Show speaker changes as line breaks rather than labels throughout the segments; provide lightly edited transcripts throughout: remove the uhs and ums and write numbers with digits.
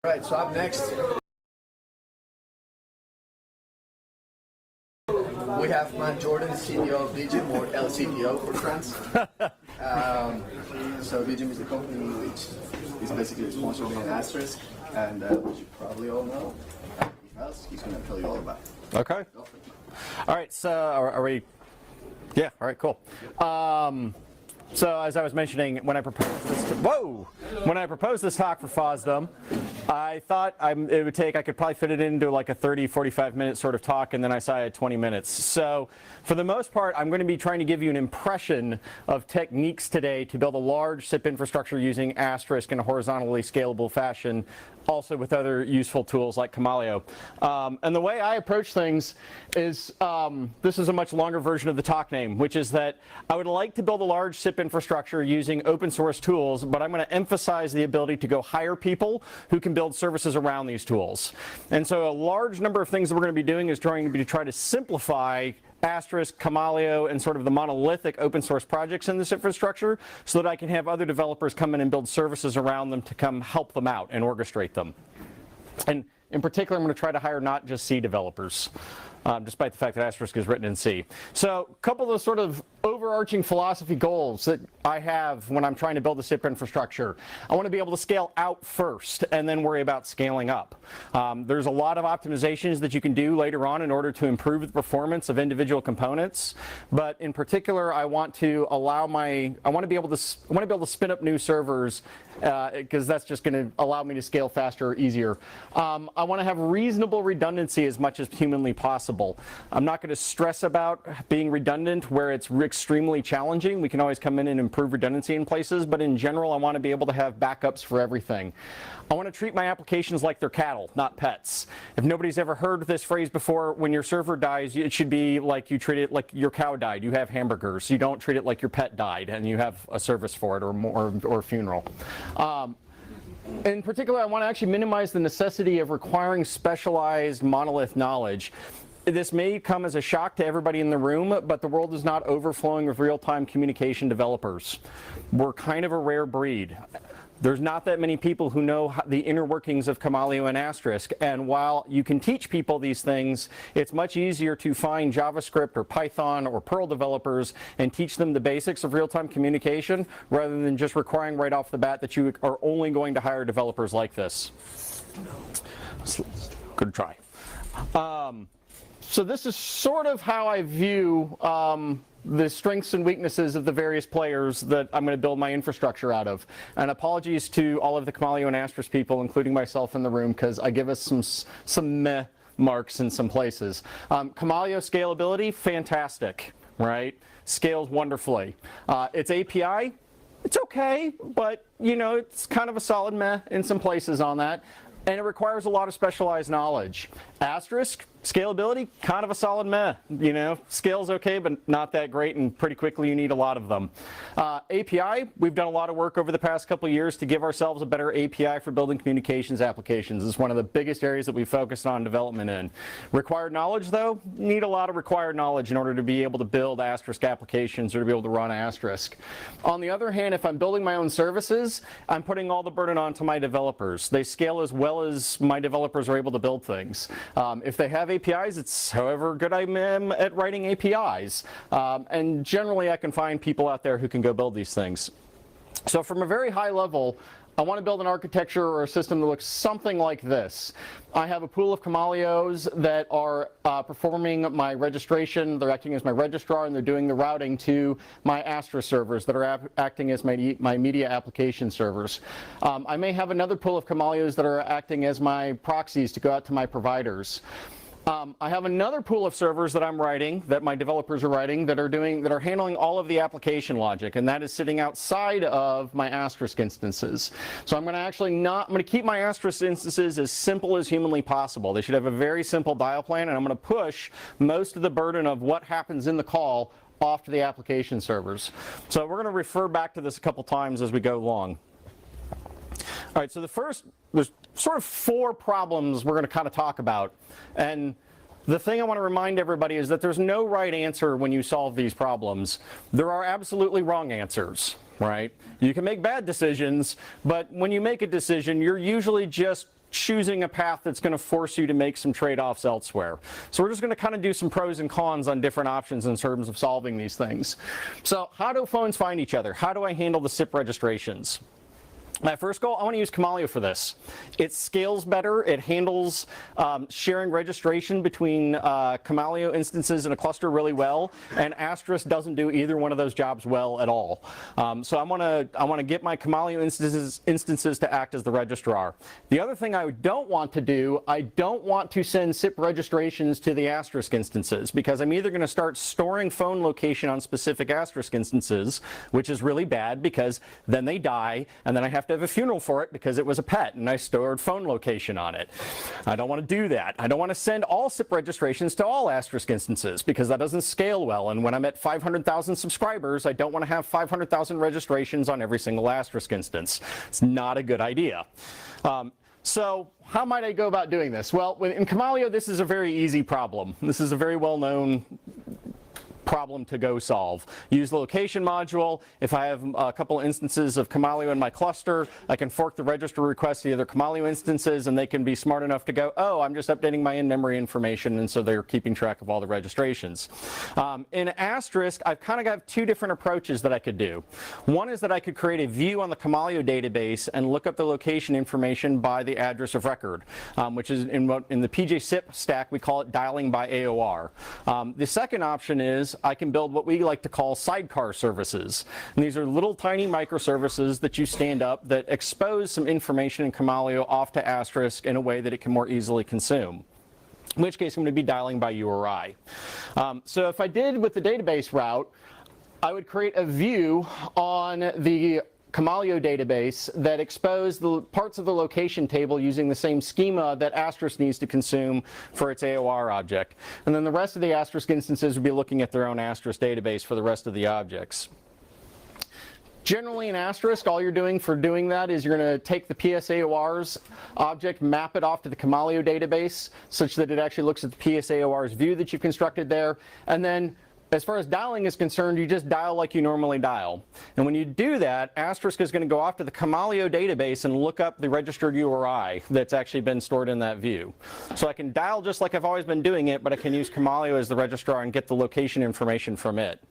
Right, so up next, we have Matt Jordan, CTO of Digim, or LCTO for France. So Digim is the company which is basically responsible for Asterisk, and which you probably all know. If else, he's going to tell you all about it.
Okay. All right, so are we? Yeah, all right, cool. So as I was mentioning, when I proposed this talk for FOSDEM, I thought I could probably fit it into like a 30, 45 minute sort of talk, and then I saw I had 20 minutes. So for the most part, I'm going to be trying to give you an impression of techniques today to build a large SIP infrastructure using Asterisk in a horizontally scalable fashion, also with other useful tools like Kamaleo. And the way I approach things is, this is a much longer version of the talk name, which is that I would like to build a large SIP infrastructure using open source tools, but I'm going to emphasize the ability to go hire people who can build services around these tools. And so a large number of things that we're going to be doing is trying to try to simplify Asterisk, Kamaleo, and sort of the monolithic open source projects in this infrastructure so that I can have other developers come in and build services around them to come help them out and orchestrate them. And in particular, I'm going to try to hire not just C developers, despite the fact that Asterisk is written in C. So a couple of sort of overarching philosophy goals that I have when I'm trying to build a SIP infrastructure. I want to be able to scale out first and then worry about scaling up. There's a lot of optimizations that you can do later on in order to improve the performance of individual components, but in particular I want to be able to spin up new servers because that's just going to allow me to scale faster or easier. I want to have reasonable redundancy as much as humanly possible. I'm not going to stress about being redundant where it's extremely challenging. We can always come in and improve redundancy in places, but in general I want to be able to have backups for everything. I want to treat my applications like they're cattle, not pets. If nobody's ever heard this phrase before, when your server dies, it should be like you treat it like your cow died. You have hamburgers. You don't treat it like your pet died and you have a service for it or a funeral. In particular, I want to actually minimize the necessity of requiring specialized monolith knowledge. This may come as a shock to everybody in the room, but the world is not overflowing with real-time communication developers. We're kind of a rare breed. There's not that many people who know the inner workings of Kamaleo and Asterisk, and while you can teach people these things, it's much easier to find JavaScript or Python or Perl developers and teach them the basics of real-time communication rather than just requiring right off the bat that you are only going to hire developers like this. Good try. So this is sort of how I view the strengths and weaknesses of the various players that I'm going to build my infrastructure out of. And apologies to all of the Kamaleo and Asterisk people, including myself in the room, because I give us some meh marks in some places. Kamaleo scalability, fantastic, right? Scales wonderfully. Its API, it's okay, but you know, it's kind of a solid meh in some places on that. And it requires a lot of specialized knowledge. Asterisk, scalability, kind of a solid meh. You know, scale's okay, but not that great, and pretty quickly you need a lot of them. API, we've done a lot of work over the past couple of years to give ourselves a better API for building communications applications. It's one of the biggest areas that we focused on development in. Required knowledge, though, need a lot of required knowledge in order to be able to build Asterisk applications or to be able to run Asterisk. On the other hand, if I'm building my own services, I'm putting all the burden onto my developers. They scale as well as my developers are able to build things. If they have APIs, it's however good I am at writing APIs. And generally I can find people out there who can go build these things. So from a very high level, I want to build an architecture or a system that looks something like this. I have a pool of Kamaleos that are performing my registration. They're acting as my registrar, and they're doing the routing to my Asterisk servers that are acting as my media application servers. I may have another pool of Kamaleos that are acting as my proxies to go out to my providers. I have another pool of servers that I'm writing, that my developers are writing, that are handling all of the application logic, and that is sitting outside of my Asterisk instances. So I'm going to keep my Asterisk instances as simple as humanly possible. They should have a very simple dial plan, and I'm going to push most of the burden of what happens in the call off to the application servers. So we're going to refer back to this a couple times as we go along. All right, so there's sort of 4 problems we're going to kind of talk about. And the thing I want to remind everybody is that there's no right answer when you solve these problems. There are absolutely wrong answers, right? You can make bad decisions, but when you make a decision, you're usually just choosing a path that's going to force you to make some trade-offs elsewhere. So we're just going to kind of do some pros and cons on different options in terms of solving these things. So how do phones find each other? How do I handle the SIP registrations? My first goal, I want to use Camalio for this. It scales better. It handles sharing registration between Camalio instances in a cluster really well, and Asterisk doesn't do either one of those jobs well at all. So I want to get my Camalio instances to act as the registrar. The other thing I don't want to do, I don't want to send SIP registrations to the Asterisk instances, because I'm either going to start storing phone location on specific Asterisk instances, which is really bad because then they die, and then I have to have a funeral for it because it was a pet and I stored phone location on it. I don't want to do that. I don't want to send all SIP registrations to all Asterisk instances because that doesn't scale well, and when I'm at 500,000 subscribers, I don't want to have 500,000 registrations on every single Asterisk instance. It's not a good idea. So how might I go about doing this? Well, in Camalio, this is a very easy problem. This is a very well-known problem to go solve. Use the location module. If I have a couple instances of Camalio in my cluster, I can fork the register request to the other Camalio instances, and they can be smart enough to go, oh, I'm just updating my in-memory information, and so they're keeping track of all the registrations. In Asterisk, I've kind of got two different approaches that I could do. One is that I could create a view on the Camalio database and look up the location information by the address of record, which is in the PJ-SIP stack, we call it dialing by AOR. The second option is I can build what we like to call sidecar services. And these are little tiny microservices that you stand up that expose some information in Camalio off to Asterisk in a way that it can more easily consume. In which case I'm going to be dialing by URI. So if I did with the database route, I would create a view on the Camalio database that expose the parts of the location table using the same schema that Asterisk needs to consume for its AOR object. And then the rest of the Asterisk instances would be looking at their own Asterisk database for the rest of the objects. Generally in Asterisk, all you're doing for doing that is you're going to take the PSAOR's object, map it off to the Camalio database such that it actually looks at the PSAOR's view that you've constructed there, and then as far as dialing is concerned, you just dial like you normally dial. And when you do that, Asterisk is going to go off to the Camalio database and look up the registered URI that's actually been stored in that view. So I can dial just like I've always been doing it, but I can use Camalio as the registrar and get the location information from it.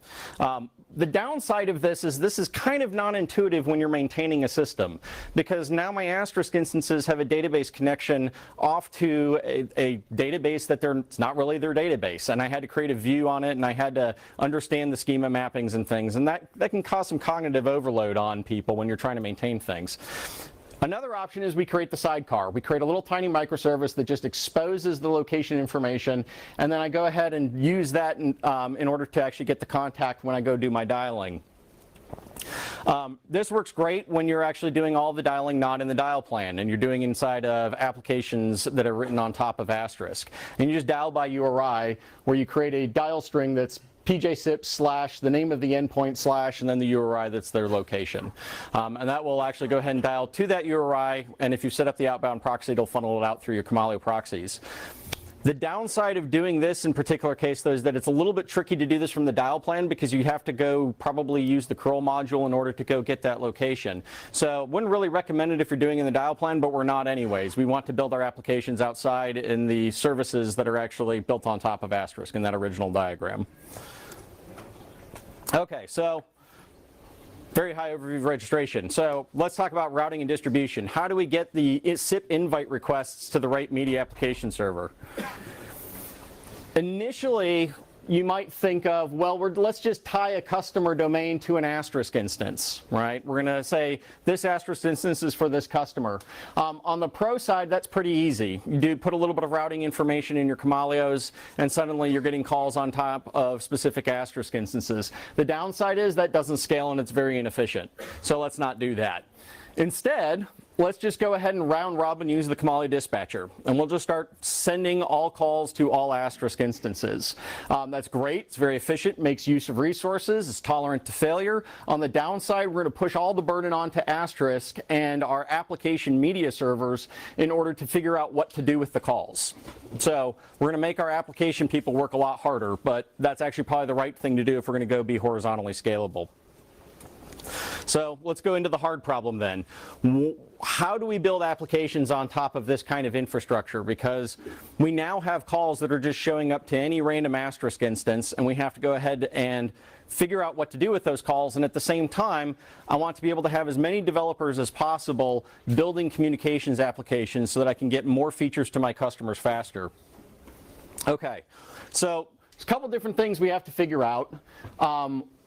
The downside of this is kind of non-intuitive when you're maintaining a system, because now my Asterisk instances have a database connection off to a database that it's not really their database, and I had to create a view on it, and I had to understand the schema mappings and things, and that can cause some cognitive overload on people when you're trying to maintain things. Another option is we create the sidecar. We create a little tiny microservice that just exposes the location information, and then I go ahead and use that in order to actually get the contact when I go do my dialing. This works great when you're actually doing all the dialing not in the dial plan, and you're doing inside of applications that are written on top of Asterisk. And you just dial by URI, where you create a dial string that's PJ-SIP / the name of the endpoint / and then the URI that's their location. And that will actually go ahead and dial to that URI, and if you set up the outbound proxy, it'll funnel it out through your Camalio proxies. The downside of doing this in particular case, though, is that it's a little bit tricky to do this from the dial plan, because you have to go probably use the curl module in order to go get that location. So wouldn't really recommend it if you're doing it in the dial plan, but we're not anyways. We want to build our applications outside in the services that are actually built on top of Asterisk in that original diagram. Okay, so very high overview of registration. So let's talk about routing and distribution. How do we get the SIP invite requests to the right media application server? Initially, you might think of, well, let's just tie a customer domain to an Asterisk instance, right? We're going to say this Asterisk instance is for this customer. On the pro side, that's pretty easy. You do put a little bit of routing information in your Camalios, and suddenly you're getting calls on top of specific Asterisk instances. The downside is that doesn't scale and it's very inefficient. So let's not do that. Instead, let's just go ahead and round robin use the Camalio dispatcher, and we'll just start sending all calls to all Asterisk instances. That's great, it's very efficient, makes use of resources, it's tolerant to failure. On the downside, we're going to push all the burden onto Asterisk and our application media servers in order to figure out what to do with the calls. So we're going to make our application people work a lot harder, but that's actually probably the right thing to do if we're going to go be horizontally scalable. So let's go into the hard problem then. How do we build applications on top of this kind of infrastructure? Because we now have calls that are just showing up to any random Asterisk instance, and we have to go ahead and figure out what to do with those calls. And at the same time, I want to be able to have as many developers as possible building communications applications so that I can get more features to my customers faster. Okay, so there's a couple different things we have to figure out.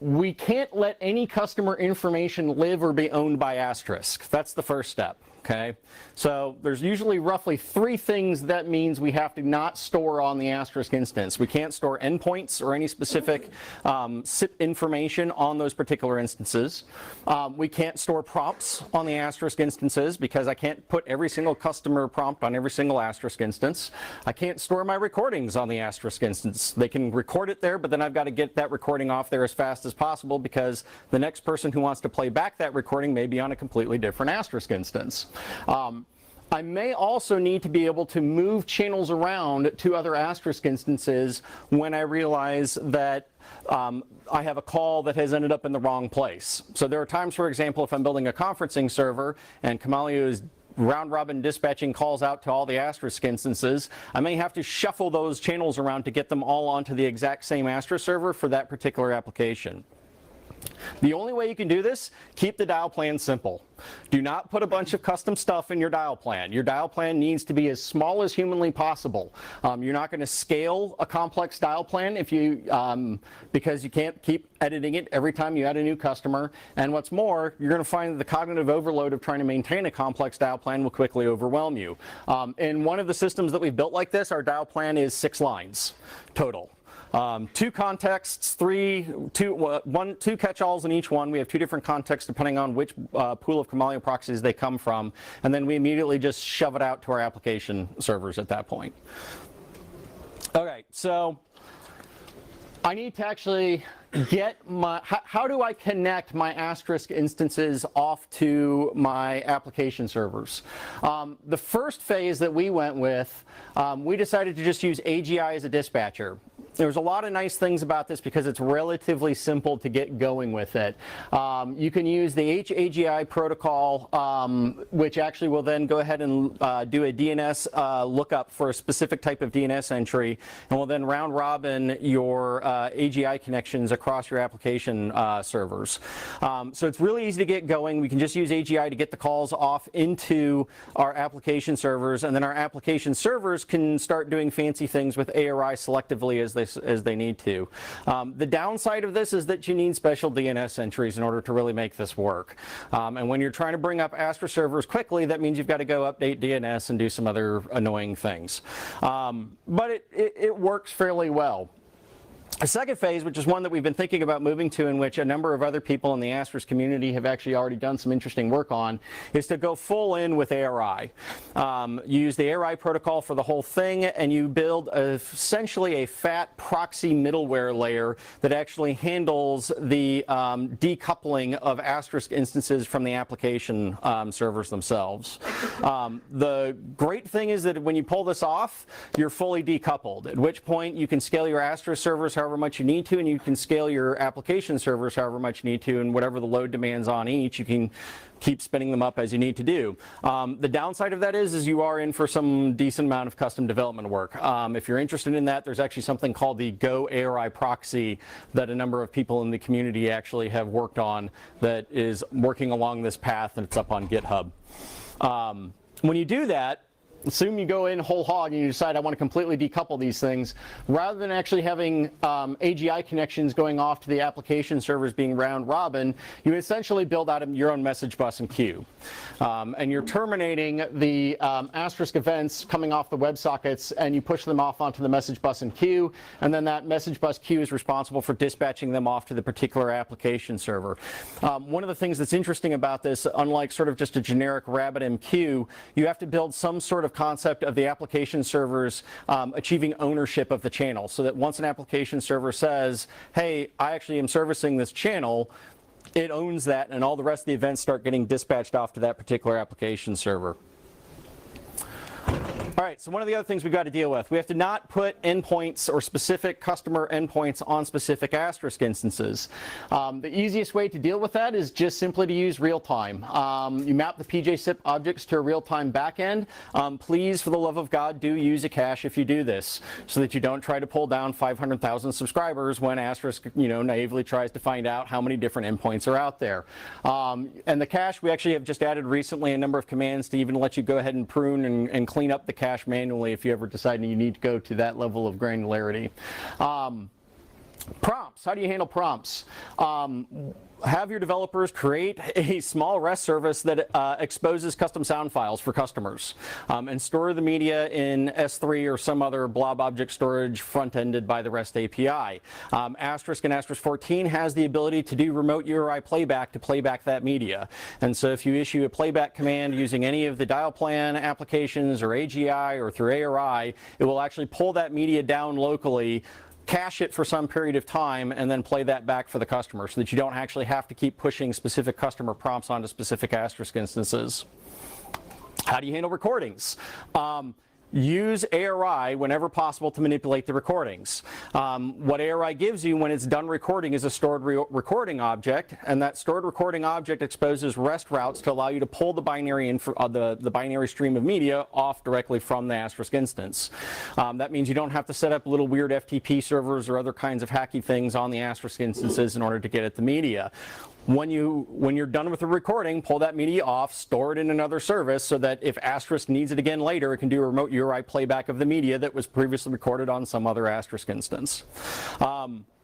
We can't let any customer information live or be owned by Asterisk. That's the first step. Okay, so there's usually roughly 3 things that means we have to not store on the Asterisk instance. We can't store endpoints or any specific SIP information on those particular instances. We can't store prompts on the Asterisk instances because I can't put every single customer prompt on every single Asterisk instance. I can't store my recordings on the Asterisk instance. They can record it there, but then I've got to get that recording off there as fast as possible because the next person who wants to play back that recording may be on a completely different Asterisk instance. I may also need to be able to move channels around to other Asterisk instances when I realize that I have a call that has ended up in the wrong place. So there are times, for example, if I'm building a conferencing server and Camalio is round-robin dispatching calls out to all the Asterisk instances, I may have to shuffle those channels around to get them all onto the exact same Asterisk server for that particular application. The only way you can do this, keep the dial plan simple. Do not put a bunch of custom stuff in your dial plan. Your dial plan needs to be as small as humanly possible. You're not going to scale a complex dial plan if you, because you can't keep editing it every time you add a new customer. And what's more, you're going to find that the cognitive overload of trying to maintain a complex dial plan will quickly overwhelm you. In one of the systems that we've built like this, our dial plan is 6 lines total. 2 contexts, 2 catch-alls in each one. We have 2 different contexts depending on which pool of Camalio proxies they come from, and then we immediately just shove it out to our application servers at that point. Okay, so I need to actually get my, how do I connect my Asterisk instances off to my application servers? The first phase that we went with, we decided to just use AGI as a dispatcher. There's a lot of nice things about this because it's relatively simple to get going with it. You can use the HAGI protocol, which actually will then go ahead and do a DNS lookup for a specific type of DNS entry, and will then round robin your AGI connections across your application servers. So it's really easy to get going. We can just use AGI to get the calls off into our application servers, and then our application servers can start doing fancy things with ARI selectively as they need to. The downside of this is that you need special DNS entries in order to really make this work. And when you're trying to bring up Asterisk servers quickly, that means you've got to go update DNS and do some other annoying things. But it works fairly well. A second phase, which is one that we've been thinking about moving to, in which a number of other people in the Asterisk community have actually already done some interesting work on, is to go full in with ARI. You use the ARI protocol for the whole thing, and you build essentially a fat proxy middleware layer that actually handles the decoupling of Asterisk instances from the application servers themselves. The great thing is that when you pull this off, you're fully decoupled, at which point you can scale your Asterisk servers however much you need to, and you can scale your application servers however much you need to, and whatever the load demands on each, you can keep spinning them up as you need to do. The downside of that is you are in for some decent amount of custom development work. If you're interested in that, there's actually something called the Go ARI proxy that a number of people in the community actually have worked on that is working along this path, and it's up on GitHub. When you do that, assume you go in whole hog and you decide I want to completely decouple these things, rather than actually having AGI connections going off to the application servers being round robin, you essentially build out your own message bus and queue. And you're terminating the Asterisk events coming off the WebSockets, and you push them off onto the message bus and queue, and then that message bus queue is responsible for dispatching them off to the particular application server. One of the things that's interesting about this, unlike sort of just a generic RabbitMQ, you have to build some sort of concept of the application servers achieving ownership of the channel, so that once an application server says, hey, I actually am servicing this channel, it owns that, and all the rest of the events start getting dispatched off to that particular application server. All right, so one of the other things we've got to deal with, we have to not put endpoints or specific customer endpoints on specific Asterisk instances. The easiest way to deal with that is just simply to use real-time. You map the PJSIP objects to a real-time backend. Please, for the love of God, do use a cache if you do this, so that you don't try to pull down 500,000 subscribers when Asterisk, naively tries to find out how many different endpoints are out there. And the cache, we actually have just added recently a number of commands to even let you go ahead and prune and clean up the cache manually if you ever decide you need to go to that level of granularity. Prompts. How do you handle prompts? Have your developers create a small REST service that exposes custom sound files for customers and store the media in S3 or some other blob object storage front-ended by the REST API. Asterisk and Asterisk 14 has the ability to do remote URI playback to playback that media. And so if you issue a playback command using any of the dial plan applications or AGI or through ARI, it will actually pull that media down locally, cache it for some period of time, and then play that back for the customer so that you don't actually have to keep pushing specific customer prompts onto specific Asterisk instances. How do you handle recordings? Use ARI whenever possible to manipulate the recordings. What ARI gives you when it's done recording is a stored recording object, and that stored recording object exposes REST routes to allow you to pull the binary the binary stream of media off directly from the Asterisk instance. That means you don't have to set up little weird FTP servers or other kinds of hacky things on the Asterisk instances in order to get at the media. When you're done with the recording, pull that media off, store it in another service so that if Asterisk needs it again later, it can do a remote URI playback of the media that was previously recorded on some other Asterisk instance.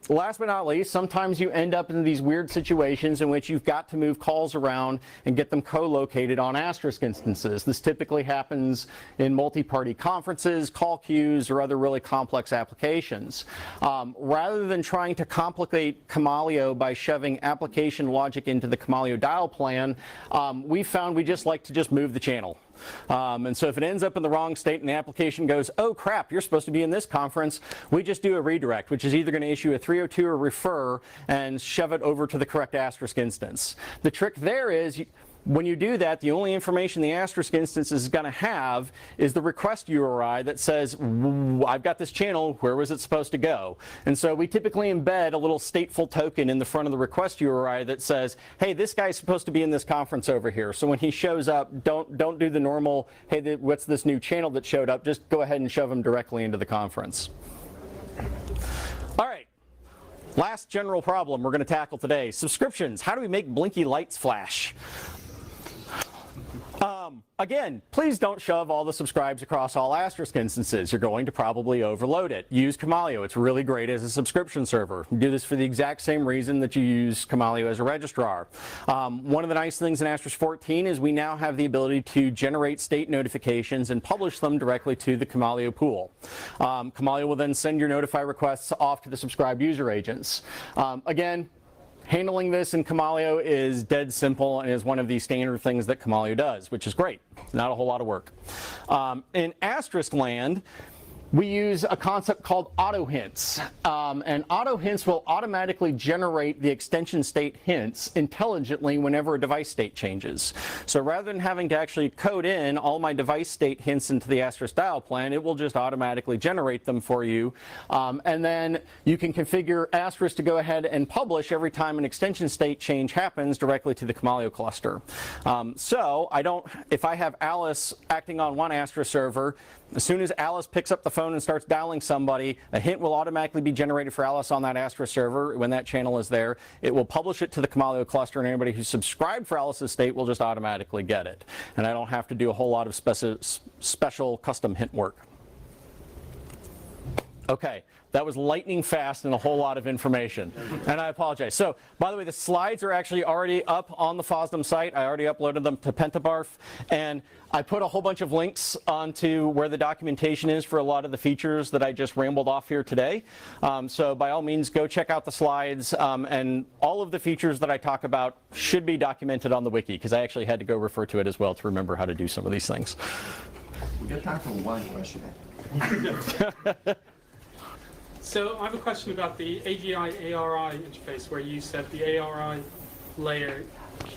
Last but not least, sometimes you end up in these weird situations in which you've got to move calls around and get them co-located on Asterisk instances. This typically happens in multi-party conferences, call queues, or other really complex applications. Rather than trying to complicate Kamalio by shoving application logic into the Kamalio dial plan, we found we just like to just move the channel. And so if it ends up in the wrong state and the application goes, oh crap, you're supposed to be in this conference, we just do a redirect, which is either going to issue a 302 or refer and shove it over to the correct Asterisk instance. The trick there is, when you do that, the only information the Asterisk instance is going to have is the request URI that says, I've got this channel, where was it supposed to go? And so we typically embed a little stateful token in the front of the request URI that says, hey, this guy's supposed to be in this conference over here. So when he shows up, don't do the normal, hey, what's this new channel that showed up? Just go ahead and shove him directly into the conference. All right. Last general problem we're going to tackle today, subscriptions. How do we make blinky lights flash? Again, please don't shove all the subscribes across all Asterisk instances. You're going to probably overload it. Use Kamalio. It's really great as a subscription server. You do this for the exact same reason that you use Kamalio as a registrar. One of the nice things in Asterisk 14 is we now have the ability to generate state notifications and publish them directly to the Kamalio pool. Kamalio will then send your notify requests off to the subscribed user agents. Again, handling this in Kamalio is dead simple and is one of the standard things that Kamalio does, which is great. Not a whole lot of work. In Asterisk land, we use a concept called auto hints. And auto hints will automatically generate the extension state hints intelligently whenever a device state changes. So rather than having to actually code in all my device state hints into the Asterisk dial plan, it will just automatically generate them for you. And then you can configure Asterisk to go ahead and publish every time an extension state change happens directly to the Kamalio cluster. So if I have Alice acting on one Asterisk server, as soon as Alice picks up the phone and starts dialing somebody, a hint will automatically be generated for Alice on that Asterisk server when that channel is there. It will publish it to the Kamalio cluster, and anybody who's subscribed for Alice's state will just automatically get it. And I don't have to do a whole lot of special custom hint work. Okay. That was lightning fast and a whole lot of information, and I apologize. So, by the way, the slides are actually already up on the FOSDEM site. I already uploaded them to Pentabarf, and I put a whole bunch of links onto where the documentation is for a lot of the features that I just rambled off here today. So by all means, go check out the slides, and all of the features that I talk about should be documented on the wiki, because I actually had to go refer to it as well to remember how to do some of these things.
We got time for one question.
So I have a question about the AGI-ARI interface, where you said the ARI layer,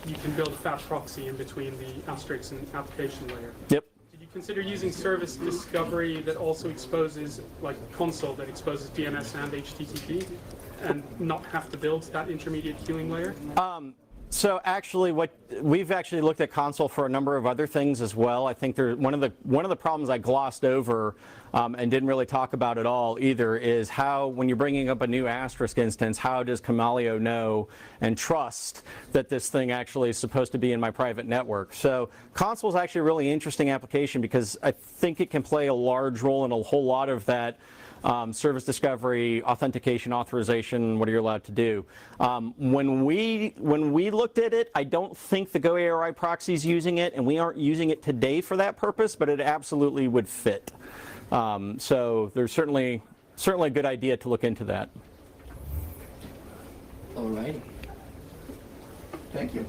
you can build a fat proxy in between the Asterisk and application layer.
Yep.
Did you consider using service discovery that also exposes, like console that exposes DNS and HTTP, and not have to build that intermediate queuing layer?
So actually, we've actually looked at console for a number of other things as well. I think one of the problems I glossed over and didn't really talk about at all either is how, when you're bringing up a new Asterisk instance, how does Camaleo know and trust that this thing actually is supposed to be in my private network? So console is actually a really interesting application because I think it can play a large role in a whole lot of that. Service discovery, authentication, authorization, what are you allowed to do? When we looked at it, I don't think the GoARI proxy is using it, and we aren't using it today for that purpose, but it absolutely would fit. So there's certainly a good idea to look into that.
All right. Thank you.